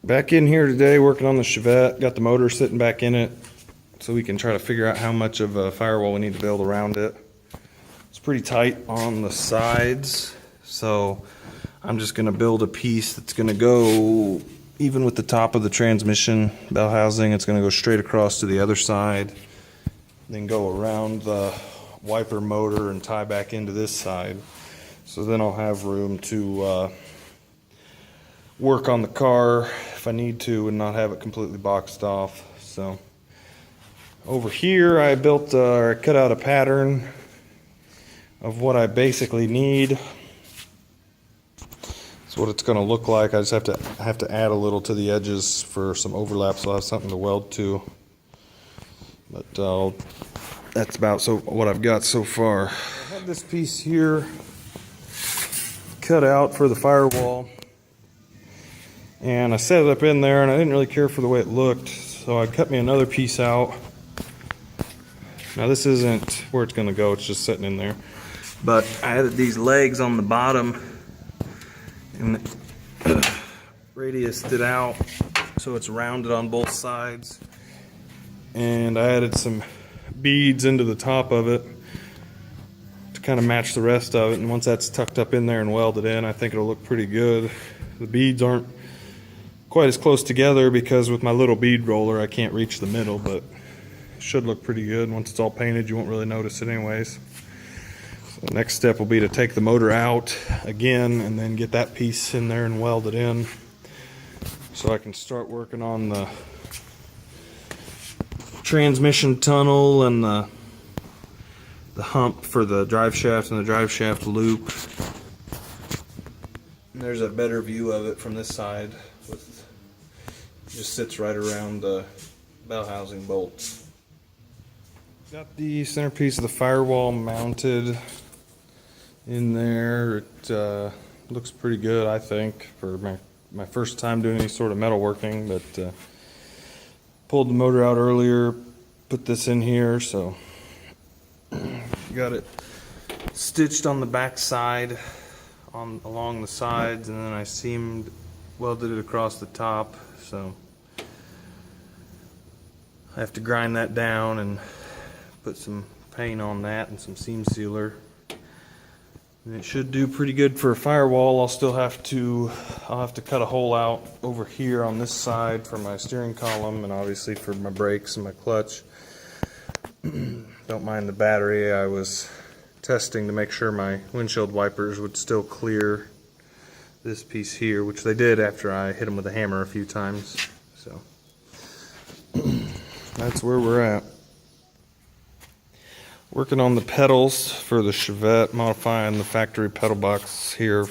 Back in here today working on the Chevette. Got the motor sitting back in it so we can try to figure out how much of a firewall we need to build around it. It's pretty tight on the sides, so I'm just going to build a piece that's going to go even with the top of the transmission bell housing. It's going to go straight across to the other side, then go around the wiper motor and tie back into this side. So then I'll have room to work on the car if I need to and not have it completely boxed off. So over here I built or cut out a pattern of what I basically need. That's what it's going to look like. I just have to add a little to the edges for some overlap so I'll have something to weld to. But that's about what I've got so far. I have this piece here cut out for the firewall, and I set it up in there, and I didn't really care for the way it looked, so I cut me another piece out. Now this isn't where it's going to go, it's just sitting in there. But I added these legs on the bottom and radiused it out so it's rounded on both sides. And I added some beads into the top of it to kind of match the rest of it. And once that's tucked up in there and welded in, I think it'll look pretty good. The beads aren't quite as close together because with my little bead roller I can't reach the middle, but it should look pretty good. Once it's all painted, you won't really notice it anyways. So the next step will be to take the motor out again and then get that piece in there and weld it in so I can start working on the transmission tunnel and the hump for the drive shaft and the drive shaft loop. And there's a better view of it from this side. Just sits right around the bell housing bolts. Got the centerpiece of the firewall mounted in there. It looks pretty good, I think, for my first time doing any sort of metalworking, but pulled the motor out earlier, put this in here, so got it stitched on the back side along the sides, and then I welded it across the top. So I have to grind that down and put some paint on that and some seam sealer, and it should do pretty good for a firewall. I'll have to cut a hole out over here on this side for my steering column and obviously for my brakes and my clutch. Don't mind the battery. I was testing to make sure my windshield wipers would still clear this piece here, which they did after I hit them with a hammer a few times. So that's where we're at. Working on the pedals for the Chevette, modifying the factory pedal box here,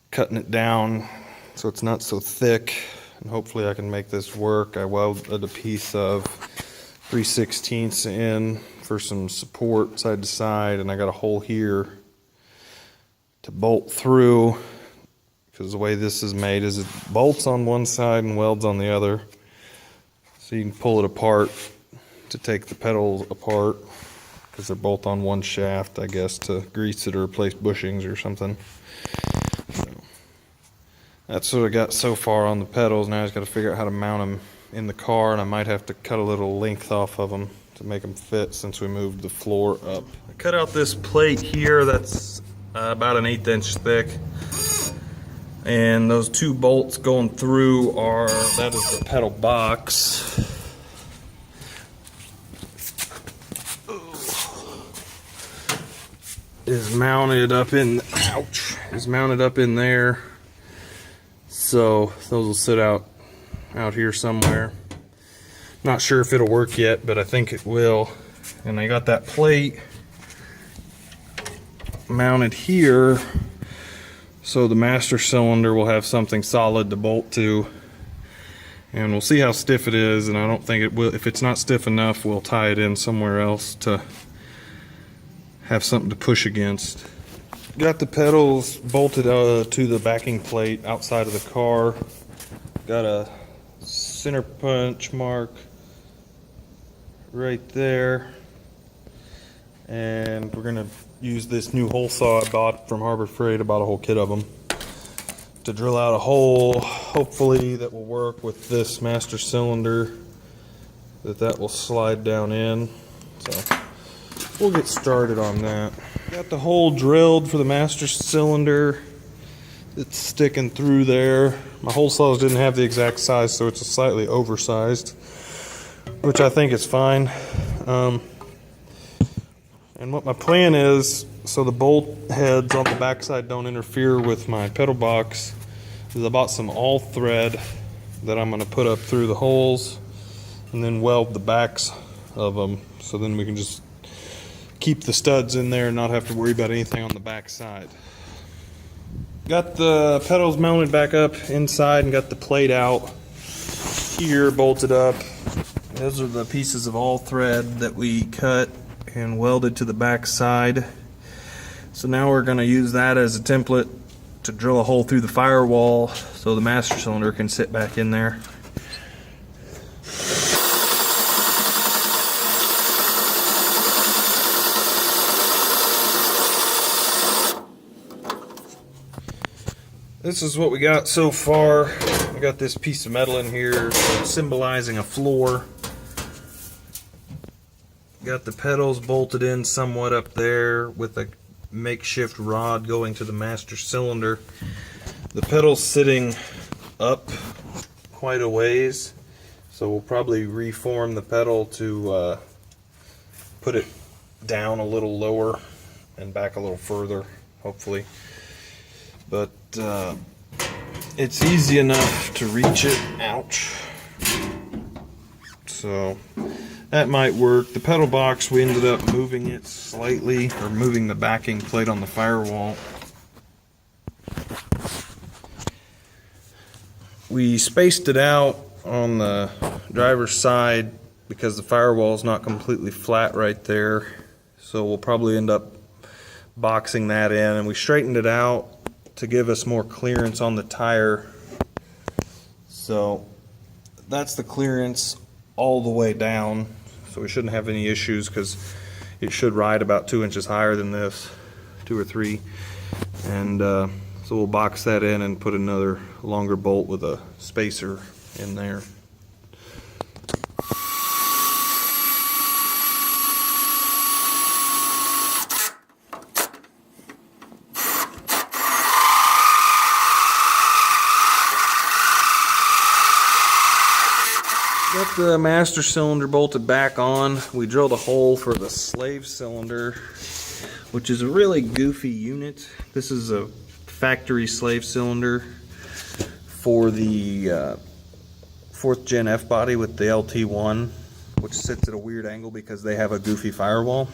cutting it down so it's not so thick, and hopefully I can make this work. I welded a piece of 3/16 in for some support side to side, and I got a hole here to bolt through, because the way this is made is it bolts on one side and welds on the other, so you can pull it apart to take the pedals apart, because they're both on one shaft, I guess, to grease it or replace bushings or something. So that's what I got so far on the pedals. Now I just got to figure out how to mount them in the car, and I might have to cut a little length off of them to make them fit since we moved the floor up. I cut out this plate here that's about an 1/8 inch thick, and those two bolts going through that is the pedal box. Is mounted up in there, so those will sit out here somewhere. Not sure if it'll work yet, but I think it will. And I got that plate mounted here, so the master cylinder will have something solid to bolt to, and we'll see how stiff it is. And I don't think it will. If it's not stiff enough, we'll tie it in somewhere else to have something to push against. Got the pedals bolted to the backing plate outside of the car. Got a center punch mark right there, and we're gonna use this new hole saw I bought from Harbor Freight. I bought a whole kit of them to drill out a hole, hopefully that will work with this master cylinder, that will slide down in. So we'll get started on that. Got the hole drilled for the master cylinder. It's sticking through there. My hole saws didn't have the exact size, so it's slightly oversized, which I think is fine. And what my plan is, so the bolt heads on the backside don't interfere with my pedal box, is I bought some all thread that I'm going to put up through the holes and then weld the backs of them, so then we can just keep the studs in there and not have to worry about anything on the back side. Got the pedals mounted back up inside and got the plate out here bolted up. Those are the pieces of all thread that we cut and welded to the back side. So now we're going to use that as a template to drill a hole through the firewall so the master cylinder can sit back in there. This is what we got so far. I got this piece of metal in here symbolizing a floor. Got the pedals bolted in somewhat up there with a makeshift rod going to the master cylinder. The pedal's sitting up quite a ways, so we'll probably reform the pedal to put it down a little lower and back a little further, hopefully. But it's easy enough to reach it. Ouch. So that might work. The pedal box, we ended up moving it slightly, or moving the backing plate on the firewall. We spaced it out on the driver's side because the firewall is not completely flat right there. So we'll probably end up boxing that in, and we straightened it out to give us more clearance on the tire. So that's the clearance all the way down, so we shouldn't have any issues because it should ride about 2 inches higher than this, 2 or 3. And so we'll box that in and put another longer bolt with a spacer in there. Got the master cylinder bolted back on. We drilled a hole for the slave cylinder, which is a really goofy unit. This is a factory slave cylinder for the 4th gen F body with the LT1, which sits at a weird angle because they have a goofy firewall.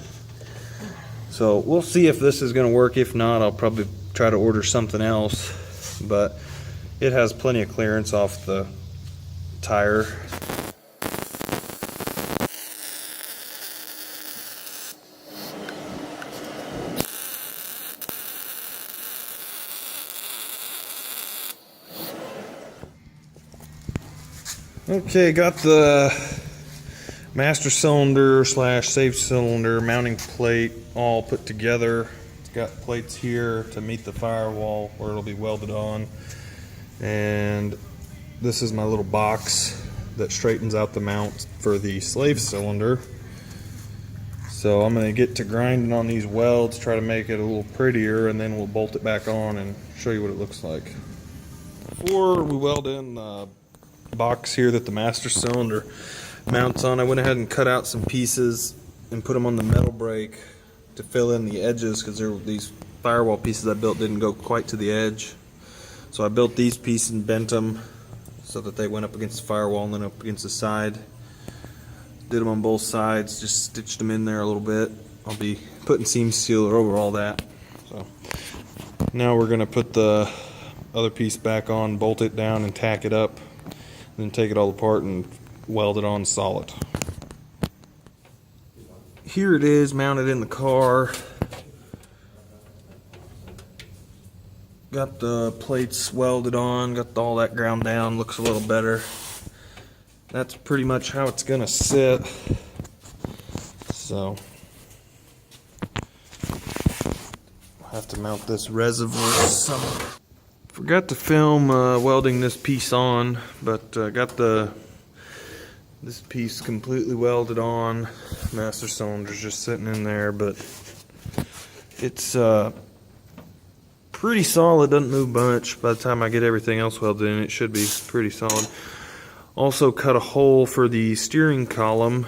So we'll see if this is going to work. If not, I'll probably try to order something else, but it has plenty of clearance off the tire. Okay, got the master cylinder slash safe cylinder mounting plate all put together. It's got plates here to meet the firewall where it'll be welded on. And this is my little box that straightens out the mount for the slave cylinder. So I'm going to get to grinding on these welds, try to make it a little prettier, and then we'll bolt it back on and show you what it looks like. Before we weld in the box here that the master cylinder mounts on, I went ahead and cut out some pieces and put them on the metal brake to fill in the edges, because these firewall pieces I built didn't go quite to the edge. So I built these pieces and bent them so that they went up against the firewall and then up against the side. Did them on both sides, just stitched them in there a little bit. I'll be putting seam sealer over all that. So now we're going to put the other piece back on, bolt it down and tack it up, then take it all apart and weld it on solid. Here it is mounted in the car. Got the plates welded on, got all that ground down, looks a little better. That's pretty much how it's gonna sit. So I'll have to mount this reservoir somewhere Forgot to film welding this piece on, but got this piece completely welded on. Master cylinder's just sitting in there, but it's pretty solid, doesn't move much. By the time I get everything else welded in, it should be pretty solid. Also cut a hole for the steering column,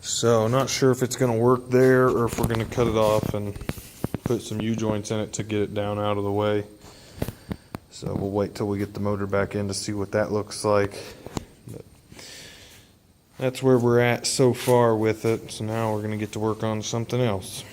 so not sure if it's going to work there or if we're going to cut it off and put some U-joints in it to get it down out of the way. So we'll wait till we get the motor back in to see what that looks like. But that's where we're at so far with it. So now we're going to get to work on something else.